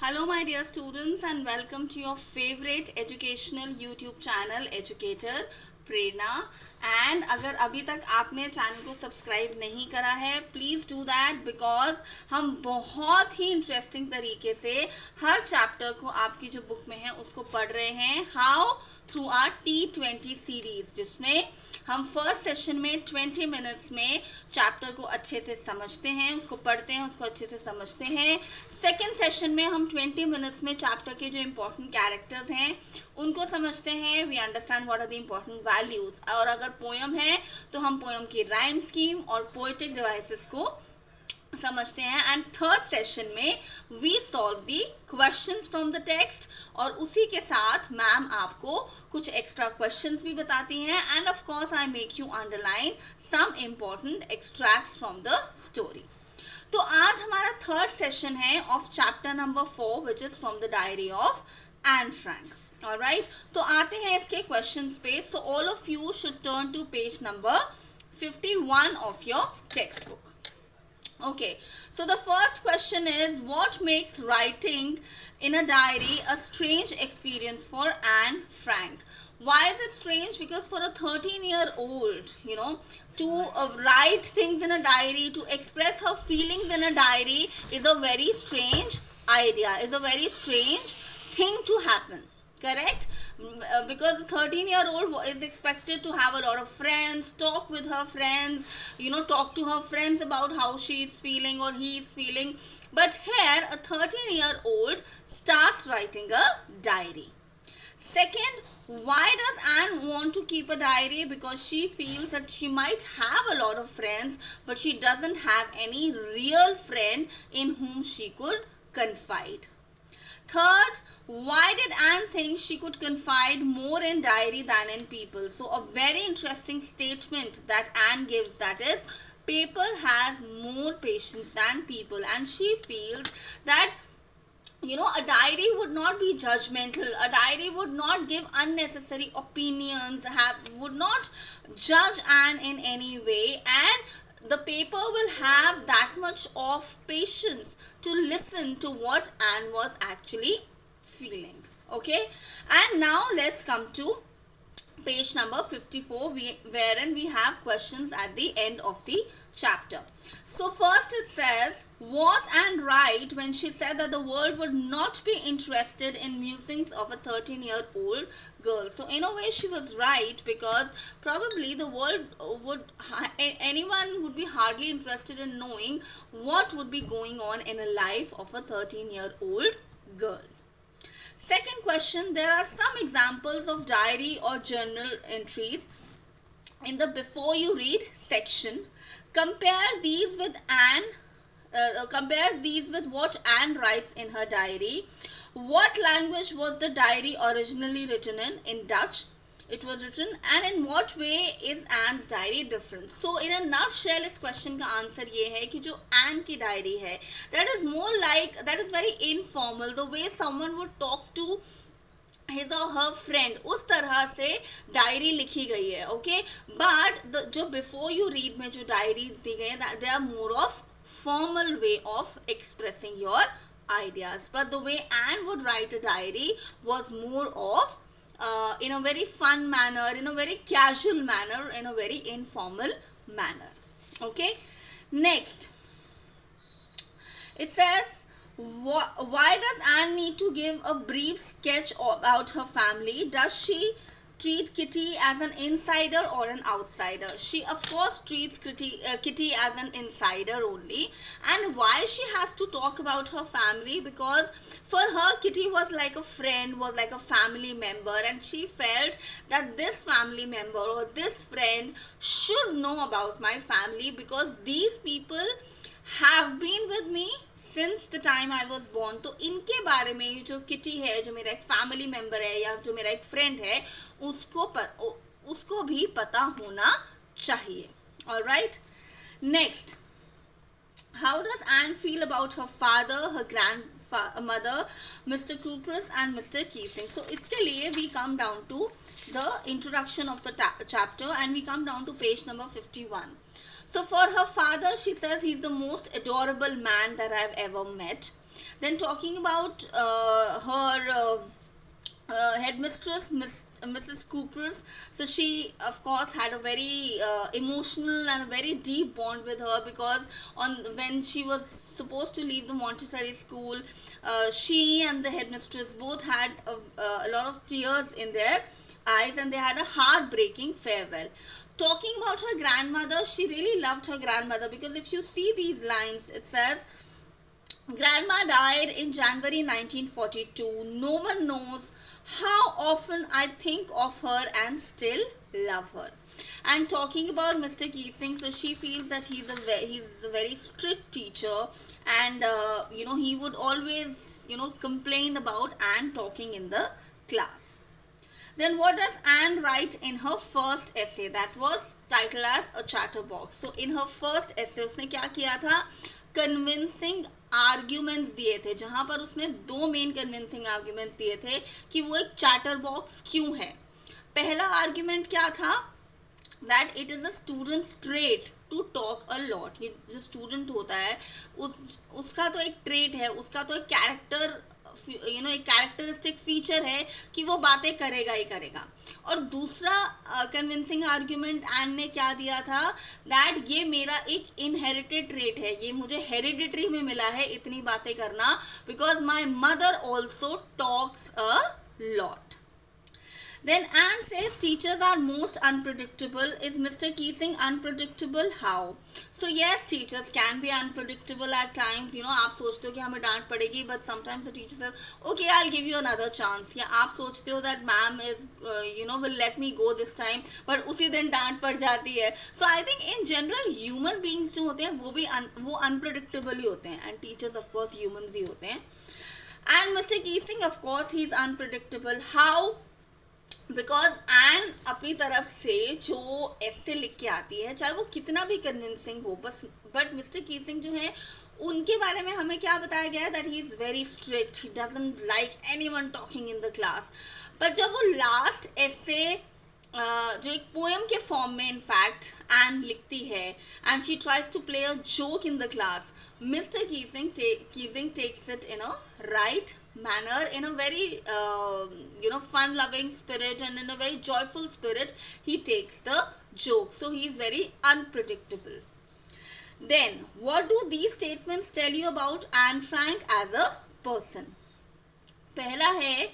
Hello, my dear students, and welcome to your favorite educational YouTube channel, Educator Prerna. And अगर अभी तक आपने channel को subscribe नहीं करा है, प्लीज़ डू दैट, बिकॉज हम बहुत ही इंटरेस्टिंग तरीके से हर चैप्टर को आपकी जो बुक में है उसको पढ़ रहे हैं. How? Through are T20 series, जिसमें हम फर्स्ट सेशन में 20 मिनट्स में चैप्टर को अच्छे से समझते हैं, उसको पढ़ते हैं, उसको अच्छे से समझते हैं. सेकेंड सेशन में हम 20 मिनट्स में चैप्टर के जो इम्पोर्टेंट कैरेक्टर्स हैं उनको समझते हैं. We understand what are the important values. और अगर पोयम है तो हम पोयम की राइम स्कीम और पोएटिक डिवाइसेस को समझते हैं. एंड थर्ड सेशन में we solve the questions from the text, और उसी के साथ मैम आपको कुछ एक्स्ट्रा क्वेश्चंस भी बताती हैं. And of course I make you underline some important extracts from the story. तो आज हमारा थर्ड सेशन है of chapter number 4, which is from the diary of Anne Frank. Alright, तो आते हैं इसके क्वेश्चंस पे. So all of you should turn to page number 51 of your text book. Okay, so the first question is, what makes writing in a diary a strange experience for Anne Frank? Why is it strange? Because for a 13-year-old, to write things in a diary, to express her feelings in a diary is a very strange idea, is a very strange thing to happen. Correct? Because a 13-year-old is expected to have a lot of friends, talk with her friends, talk to her friends about how she is feeling or he is feeling. But here, a 13-year-old starts writing a diary. Second, why does Anne want to keep a diary? Because she feels that she might have a lot of friends, but she doesn't have any real friend in whom she could confide. Third, why did Anne think she could confide more in diary than in people? So a very interesting statement that Anne gives, that is, paper has more patience than people, and she feels that a diary would not be judgmental, a diary would not give unnecessary opinions, would not judge Anne in any way, and the paper will have that much of patience to listen to what Anne was actually feeling. Okay, and now let's come to page number 54, wherein we have questions at the end of the chapter. So first it says, was Anne right when she said that the world would not be interested in musings of a 13-year-old girl? So in a way she was right, because probably the world anyone would be hardly interested in knowing what would be going on in a life of a 13-year-old girl. Second question, there are some examples of diary or journal entries in the before you read section. Compare these with what Anne writes in her diary. What language was the diary originally written in? In Dutch it was written. And in what way is Anne's diary different? So in a nutshell, इस question का answer ये है कि जो Anne की diary है, that is very informal. The way someone would talk to his or her friend, उस तरह से डायरी लिखी गई है. ओके, बट जो बिफोर यू रीड में जो डायरीज दी गई है, they are more of formal way of expressing your ideas. But the way Anne would write a diary was more of in a very fun manner, in a very casual manner, in a very informal manner. Okay, next it says, why does Anne need to give a brief sketch about her family? Does she treat Kitty as an insider or an outsider? She of course treats Kitty as an insider only. And why she has to talk about her family? Because for her, Kitty was like a friend, was like a family member, and she felt that this family member or this friend should know about my family, because these people have been with me since the time I was born. तो इनके बारे में ये जो kitty है, जो मेरा एक फैमिली मेम्बर है या जो मेरा एक फ्रेंड है, उसको भी पता होना चाहिए. Alright, next, how does Anne feel about her father, her grandmother, Mr. Cooper's and Mr. Keesing? So इसके लिए we come down to the introduction of the chapter, and we come down to page number 51. So for her father, she says he's the most adorable man that I've ever met. Then talking about her headmistress, Mrs. Coopers. So she, of course, had a very emotional and a very deep bond with her, because on when she was supposed to leave the Montessori school, she and the headmistress both had a lot of tears in their eyes, and they had a heartbreaking farewell. Talking about her grandmother, she really loved her grandmother, because if you see these lines, it says, Grandma died in January 1942. No one knows how often I think of her and still love her. And talking about Mr. Keesing, so she feels that he's a very strict teacher, and he would always complain about Anne talking in the class. Then what does Anne write in her first essay? That was titled as A Chatterbox. So in her first essay उसने क्या किया था? Convincing arguments दिए थे, जहां पर उसने दो मेन कन्विंसिंग आर्ग्यूमेंट्स दिए थे कि वो एक चैटर बॉक्स क्यों है. पहला आर्ग्यूमेंट क्या था? That it is a students trait to talk a lot. ये जो स्टूडेंट होता है उसका तो एक ट्रेट है, उसका तो एक कैरेक्टर एक कैरेक्टरिस्टिक फीचर है कि वो बातें करेगा ही करेगा. और दूसरा कन्विंसिंग आर्ग्यूमेंट एन ने क्या दिया था? दैट ये मेरा एक इनहेरिटेड ट्रेट है, ये मुझे हेरिडिटरी में मिला है इतनी बातें करना, because my mother also talks a lot. Then Anne says teachers are most unpredictable. Is Mr. Keesing unpredictable? How? So yes, teachers can be unpredictable at times. आप सोचते हो कि हमें डांट पड़ेगी, but sometimes the teacher says, okay, I'll give you another chance. या आप सोचते हो that ma'am is will let me go this time, but उसी दिन डांट पड़ जाती है. So I think in general human beings जो होते हैं वो unpredictable ही होते हैं, and teachers of course humans ही होते हैं. And Mr. Keesing, of course, he's unpredictable. How? Because Anne अपनी तरफ से जो ऐसे लिख के आती है, चाहे वो कितना भी कन्विंसिंग हो, बट मिस्टर कीसिंग जो है उनके बारे में हमें क्या बताया गया है? That he is very strict, he doesn't like anyone talking in the class. But जब वो लास्ट ऐसे जो एक पोएम के फॉर्म में इनफैक्ट एन लिखती है, and she tries to play a joke in the class, Mister Keesing takes it in a right manner, in a very fun loving spirit, and in a very joyful spirit he takes the joke. So he is very unpredictable. Then what do these statements tell you about Anne Frank as a person? पहला है,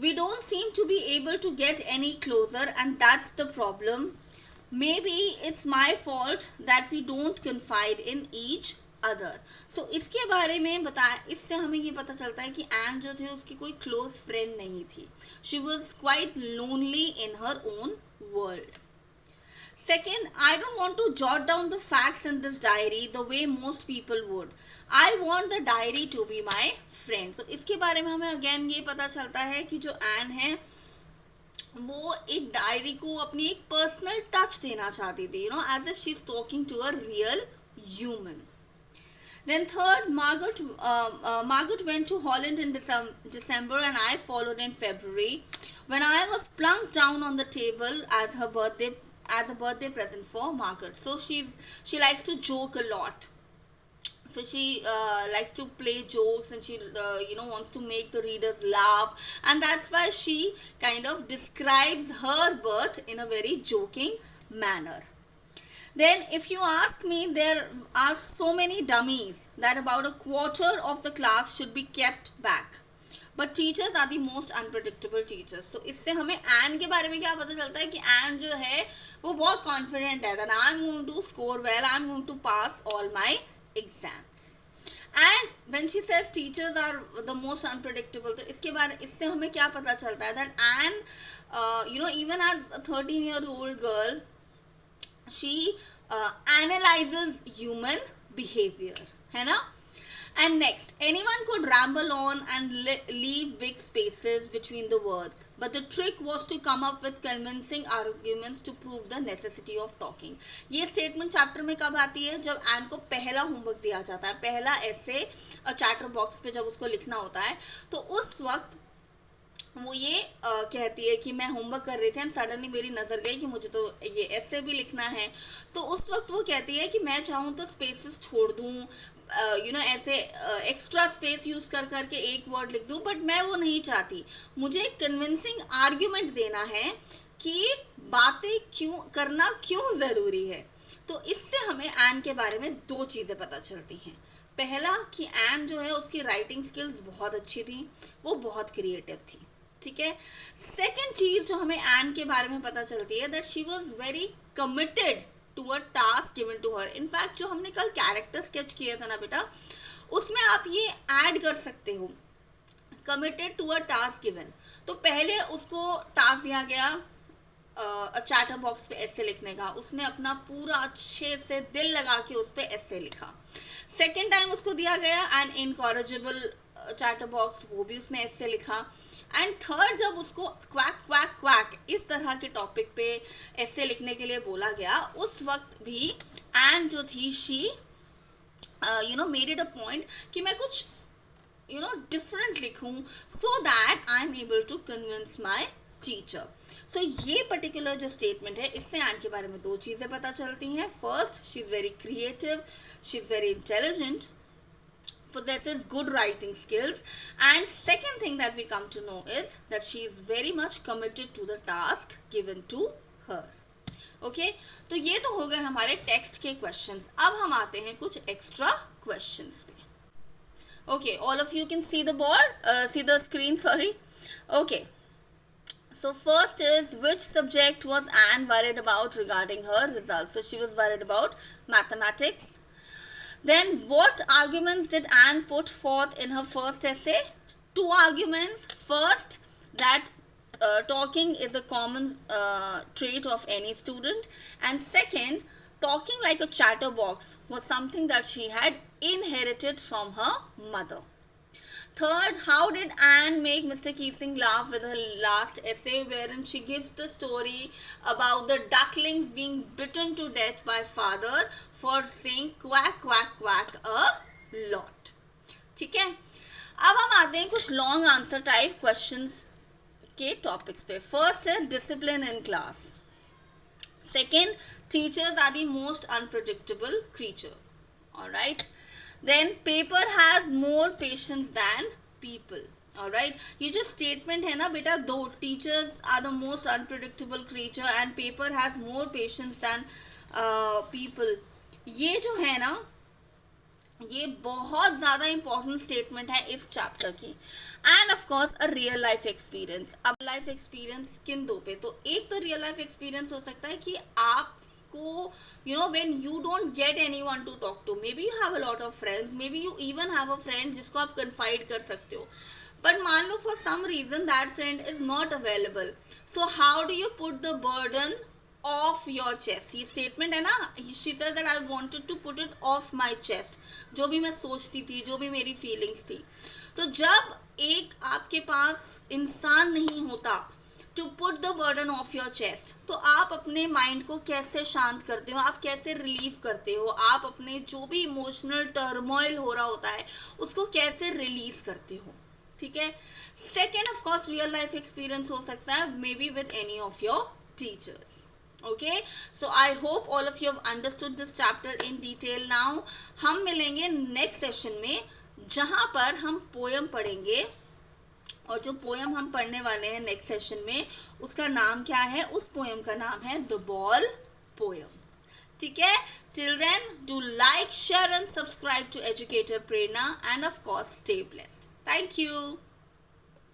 we don't seem to be able to get any closer, and that's the problem. Maybe it's my fault that we don't confide in each other. So इसके बारे में बताया, इससे हमें ये पता चलता है कि एन जो थे उसकी कोई क्लोज फ्रेंड नहीं थी. She was quite lonely in her own world. Second, I don't want to jot down the facts in this diary the way most people would. I want the diary to be my friend. So इसके बारे में हमें again ये पता चलता है कि जो एन है वो एक डायरी को अपनी एक पर्सनल टच देना चाहती थी, as if she is talking to a real human. Then third, Margaret went to Holland in December, and I followed in February, when I was plunked down on the table as a birthday present for Margaret. So she likes to joke a lot. So she likes to play jokes, and she wants to make the readers laugh, and that's why she kind of describes her birth in a very joking manner. Then if you ask me, there are so many dummies that about a quarter of the class should be kept back. But teachers are the most unpredictable teachers. So इससे हमें N के बारे में क्या पता चलता है कि एन जो है वो बहुत कॉन्फिडेंट है, that I'm going to score well, I'm going to pass all my exams. And when she says teachers are the most unpredictable, तो इससे हमें क्या पता चलता है? that Anne, even as a 13-year-old girl, she analyzes human behavior, है ना? And next, anyone could ramble on and leave big spaces between the words, but the trick was to come up with convincing arguments to prove the necessity of talking. ये statement chapter में कब आती है? जब N को पहला homework दिया जाता है, पहला ऐसे चैटर बॉक्स पे जब उसको लिखना होता है, तो उस वक्त वो ये कहती है कि मैं होमवर्क कर रही थी एंड सडनली मेरी नज़र गई कि मुझे तो ये ऐसे भी लिखना है। तो उस वक्त वो कहती है कि मैं चाहूँ तो स्पेसेस छोड़ दूँ, ऐसे एक्स्ट्रा स्पेस यूज़ कर करके एक वर्ड लिख दूँ, बट मैं वो नहीं चाहती। मुझे एक कन्विंसिंग आर्ग्यूमेंट देना है कि बातें क्यों करना क्यों ज़रूरी है। तो इससे हमें एन के बारे में दो चीज़ें पता चलती हैं। पहला कि एन जो है उसकी राइटिंग स्किल्स बहुत अच्छी थी, वो बहुत क्रिएटिव थी, ठीक है। सेकेंड चीज जो हमें एन के बारे में पता चलती है that she was very committed to a task given to her. In fact जो हमने कल कैरेक्टर स्केच किया था ना बेटा, उसमें आप ये ऐड कर सकते हो, committed to a task given. तो पहले उसको टास्क दिया गया चैटर बॉक्स पे ऐसे लिखने का, उसने अपना पूरा अच्छे से दिल लगा के उस पर ऐसे लिखा। सेकेंड टाइम उसको दिया गया एन इनकॉरेजेबल चैटर बॉक्स, वो भी उसने ऐसे लिखा। एंड थर्ड जब उसको क्वैक क्वैक क्वैक इस तरह के टॉपिक पे ऐसे लिखने के लिए बोला गया, उस वक्त भी एंड जो थी she made it a point कि मैं कुछ डिफरेंट लिखूं so that I am able to convince my teacher. So ये पर्टिकुलर जो स्टेटमेंट है, इससे एन के बारे में दो चीज़ें पता चलती हैं। First, she is very creative, she is very intelligent, possesses good writing skills, and second thing that we come to know is that she is very much committed to the task given to her. Okay तो ये तो हो गए हमारे text के questions. अब हम आते हैं कुछ एक्स्ट्रा क्वेश्चंस पे। Okay, all of you can see the board, see the screen, sorry. Okay, so first is, which subject was Anne worried about regarding her results? So she was worried about mathematics. Then what arguments did Anne put forth in her first essay? Two arguments. First, that talking is a common trait of any student, and second, talking like a chatterbox was something that she had inherited from her mother. Third, how did Anne make Mr. Keesing laugh with her last essay, wherein she gives the story about the ducklings being bitten to death by father for saying quack quack quack a lot. ठीक है, अब हम आते हैं कुछ long answer type questions के topics पे। First है discipline in class. Second, teachers are the most unpredictable creature. Alright, then paper has more patience than people. Alright, ये जो statement है ना बेटा, दो, teachers are the most unpredictable creature and paper has more patience than people, ये जो है ना, ये बहुत ज़्यादा इंपॉर्टेंट स्टेटमेंट है इस चैप्टर की। And of course a real life experience. अब लाइफ एक्सपीरियंस किन दो पे, तो एक तो रियल लाइफ एक्सपीरियंस हो सकता है कि आप को when you don't get anyone to talk to, maybe you have a lot of friends, maybe you even have a friend जिसको आप confide कर सकते हो, but मान लो for some reason that friend is not available, so how do you put the burden off your chest? ये statement है ना, she says that I wanted to put it off my chest, जो भी मैं सोचती थी, जो भी मेरी feelings थी। तो जब एक आपके पास इंसान नहीं होता to put the burden of your chest, तो आप अपने माइंड को कैसे शांत करते हो, आप कैसे रिलीव करते हो, आप अपने जो भी इमोशनल टर्मोइल हो रहा होता है उसको कैसे रिलीज करते हो, ठीक है। Second, of course real life experience हो सकता है, may be with any of your teachers. Okay, so I hope all of you have understood this chapter in detail. Now हम मिलेंगे नेक्स्ट सेशन में, जहाँ पर हम पोयम पढ़ेंगे, और जो पोयम हम पढ़ने वाले हैं नेक्स्ट सेशन में, उसका नाम क्या है? उस पोयम का नाम है द बॉल पोयम, ठीक है। Till then, do like, share and subscribe to educator Prerna, and of course stay blessed. Thank you.